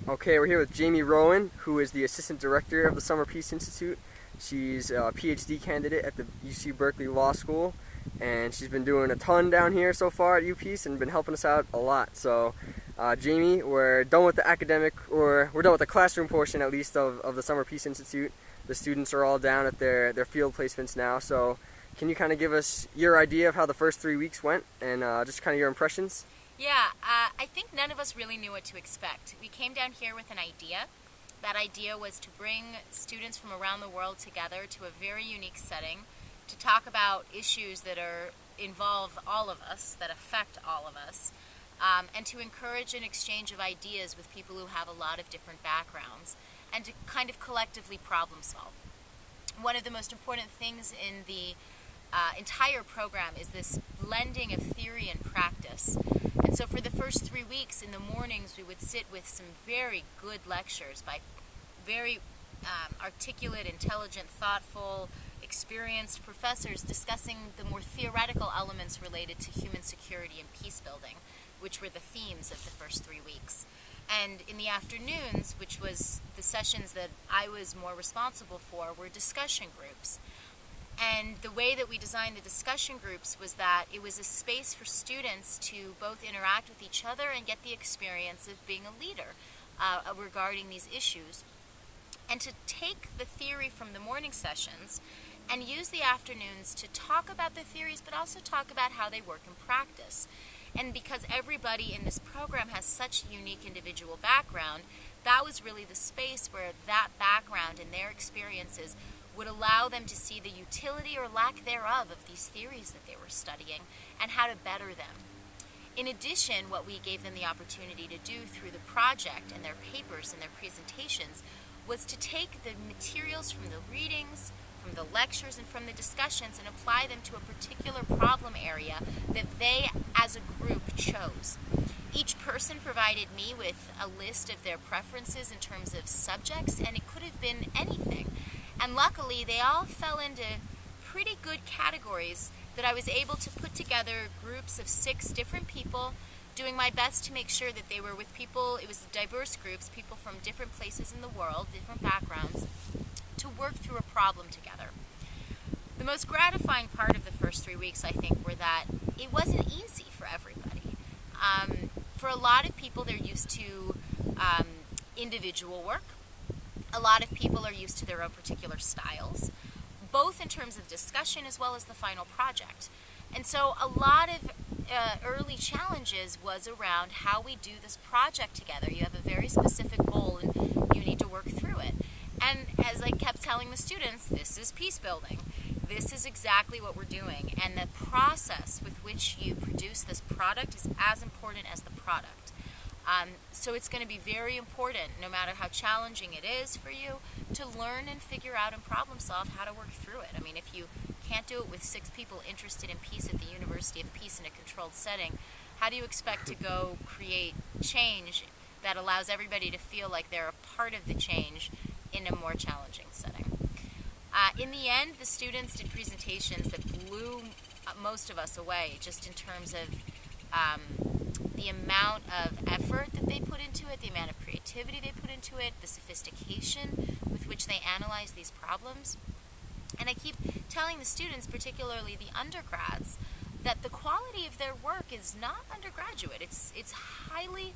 Okay, we're here with Jamie Rowen, who is the Assistant Director of the Summer Peace Institute. She's a PhD candidate at the UC Berkeley Law School, and she's been doing a ton down here so far at UPeace and been helping us out a lot. So, Jamie, we're done with the academic, or we're done with the classroom portion at least of the Summer Peace Institute. The students are all down at their field placements now, so can you kind of give us your idea of how the first 3 weeks went and just kind of your impressions? Yeah, I think none of us really knew what to expect. We came down here with an idea. That idea was to bring students from around the world together to a very unique setting to talk about issues that involve all of us, that affect all of us, and to encourage an exchange of ideas with people who have a lot of different backgrounds, and to kind of collectively problem solve. One of the most important things in the entire program is this blending of theory and practice. And so for the first 3 weeks in the mornings, we would sit with some very good lectures by very articulate, intelligent, thoughtful, experienced professors discussing the more theoretical elements related to human security and peace building, which were the themes of the first 3 weeks. And in the afternoons, which was the sessions that I was more responsible for, were discussion groups. And the way that we designed the discussion groups was that it was a space for students to both interact with each other and get the experience of being a leader regarding these issues, and to take the theory from the morning sessions and use the afternoons to talk about the theories, but also talk about how they work in practice. And because everybody in this program has such a unique individual background, that was really the space where that background and their experiences would allow them to see the utility or lack thereof of these theories that they were studying and how to better them. In addition, what we gave them the opportunity to do through the project and their papers and their presentations was to take the materials from the readings, from the lectures, and from the discussions and apply them to a particular problem area that they, as a group, chose. Each person provided me with a list of their preferences in terms of subjects, and it could have been anything. And luckily, they all fell into pretty good categories that I was able to put together groups of 6 different people, doing my best to make sure that they were with people, it was diverse groups, people from different places in the world, different backgrounds, to work through a problem together. The most gratifying part of the first 3 weeks, I think, were that it wasn't easy for everybody. For a lot of people, they're used to individual work. A lot of people are used to their own particular styles, both in terms of discussion as well as the final project. And so a lot of early challenges was around how we do this project together. You have a very specific goal and you need to work through it. And as I kept telling the students, this is peace building. This is exactly what we're doing. And the process with which you produce this product is as important as the product. So it's going to be very important, no matter how challenging it is for you, to learn and figure out and problem solve how to work through it. I mean, if you can't do it with 6 people interested in peace at the University of Peace in a controlled setting, how do you expect to go create change that allows everybody to feel like they're a part of the change in a more challenging setting? In the end, the students did presentations that blew most of us away, just in terms of the amount of effort that they put into it, the amount of creativity they put into it, the sophistication with which they analyze these problems. And I keep telling the students, particularly the undergrads, that the quality of their work is not undergraduate. It's highly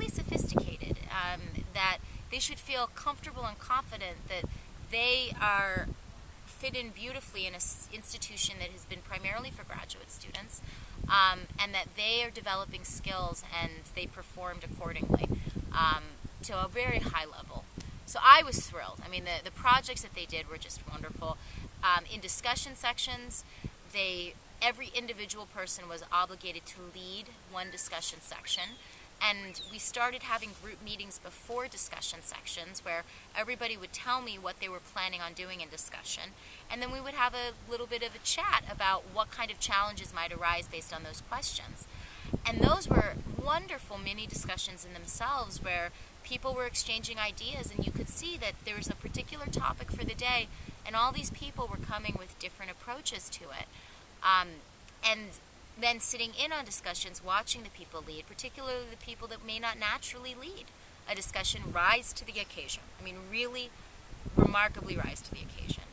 sophisticated. That they should feel comfortable and confident that they are fit in beautifully in an institution that has been primarily for graduate students, and that they are developing skills and they performed accordingly to a very high level. So I was thrilled. I mean, the projects that they did were just wonderful. In discussion sections, every individual person was obligated to lead one discussion section. And we started having group meetings before discussion sections where everybody would tell me what they were planning on doing in discussion. And then we would have a little bit of a chat about what kind of challenges might arise based on those questions. And those were wonderful mini discussions in themselves where people were exchanging ideas, and you could see that there was a particular topic for the day, and all these people were coming with different approaches to it. And then sitting in on discussions, watching the people lead, particularly the people that may not naturally lead a discussion, rise to the occasion. I mean, really remarkably rise to the occasion.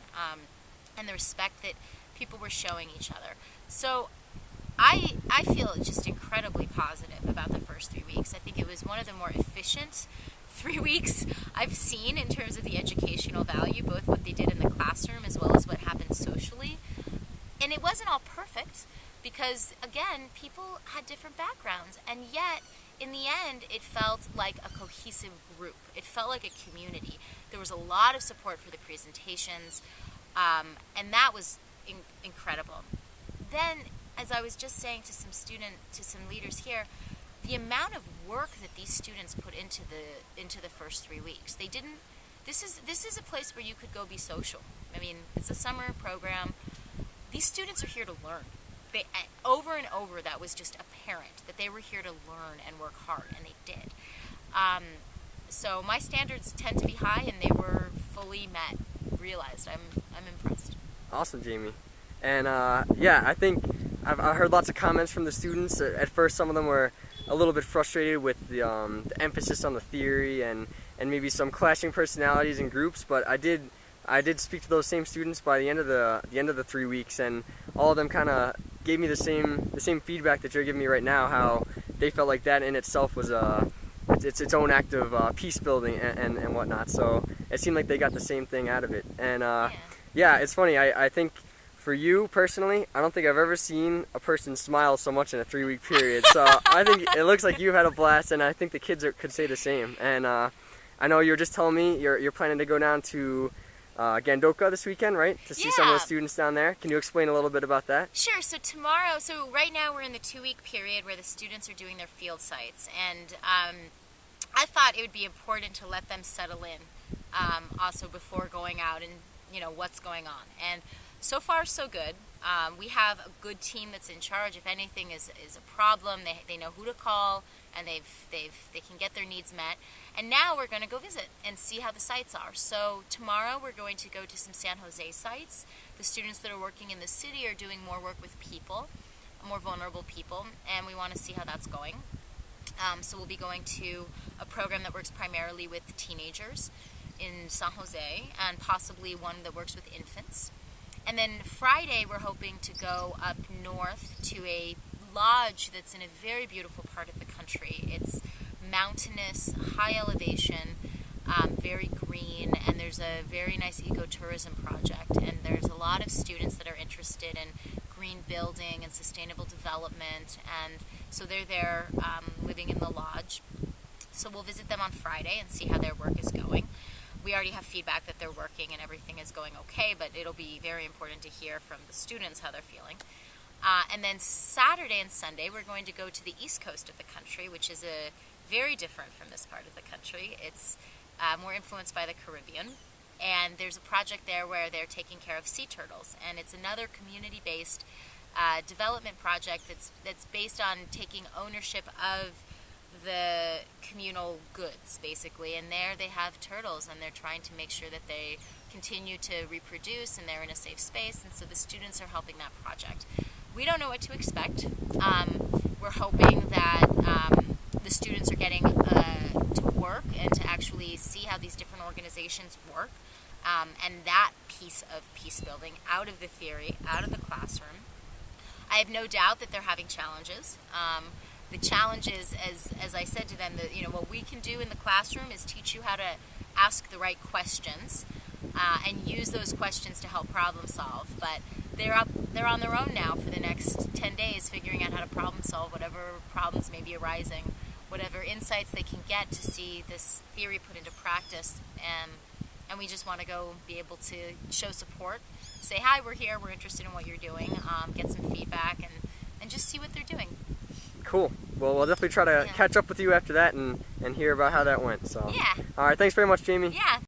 And the respect that people were showing each other. So I feel just incredibly positive about the first 3 weeks. I think it was one of the more efficient 3 weeks I've seen in terms of the educational value, both what they did in the classroom as well as what happened socially. And it wasn't all perfect because, again, people had different backgrounds, and yet in the end it felt like a cohesive group. It felt like a community. There was a lot of support for the presentations, and that was incredible. Then, as I was just saying to some leaders here, the amount of work that these students put into the first 3 weeks. They didn't. This is a place where you could go be social. I mean, it's a summer program. These students are here to learn. They over and over, that was just apparent that they were here to learn and work hard, and they did. So my standards tend to be high, and they were fully met, realized. I'm impressed. Awesome, Jamie. And yeah, I think I've heard lots of comments from the students. At first, some of them were a little bit frustrated with the emphasis on the theory and maybe some clashing personalities in groups. But I did speak to those same students by the end of the 3 weeks, and all of them kind of gave me the same feedback that you're giving me right now. How they felt like that in itself was its own act of peace building and whatnot. So it seemed like they got the same thing out of it. And yeah, it's funny. I think for you personally, I don't think I've ever seen a person smile so much in a 3 week period. So I think it looks like you've had a blast, and I think the kids could say the same. And I know you were just telling me you're planning to go down to Gandoka this weekend, right? To see some of the students down there. Can you explain a little bit about that? Sure. So right now we're in the 2 week period where the students are doing their field sites, and I thought it would be important to let them settle in also before going out and what's going on. And so far so good. We have a good team that's in charge. If anything is a problem, they know who to call, and they can get their needs met. And now we're going to go visit and see how the sites are. So tomorrow we're going to go to some San Jose sites. The students that are working in the city are doing more work with people, more vulnerable people, and we want to see how that's going. So we'll be going to a program that works primarily with teenagers in San Jose, and possibly one that works with infants. And then Friday, we're hoping to go up north to a lodge that's in a very beautiful part of the country. It's mountainous, high elevation, very green, and there's a very nice ecotourism project. And there's a lot of students that are interested in green building and sustainable development, and so they're there living in the lodge. So we'll visit them on Friday and see how their work is going. We already have feedback that they're working and everything is going okay, but it'll be very important to hear from the students how they're feeling. And then Saturday and Sunday, we're going to go to the east coast of the country, which is very different from this part of the country. It's more influenced by the Caribbean. And there's a project there where they're taking care of sea turtles. And it's another community-based development project that's based on taking ownership of the communal goods, basically, and there they have turtles, and they're trying to make sure that they continue to reproduce and they're in a safe space, and so the students are helping that project. We don't know what to expect. We're hoping that the students are getting to work and to actually see how these different organizations work, and that piece of peace building out of the theory, out of the classroom. I have no doubt that they're having challenges. The challenge is, as I said to them, that what we can do in the classroom is teach you how to ask the right questions and use those questions to help problem solve. But they're on their own now for the next 10 days, figuring out how to problem solve whatever problems may be arising, whatever insights they can get to see this theory put into practice. And we just want to go be able to show support, say, hi, we're here, we're interested in what you're doing, get some feedback, and just see what they're doing. Cool. Well, we'll definitely try to catch up with you after that and hear about how that went. So. Yeah. All right. Thanks very much, Jamie. Yeah.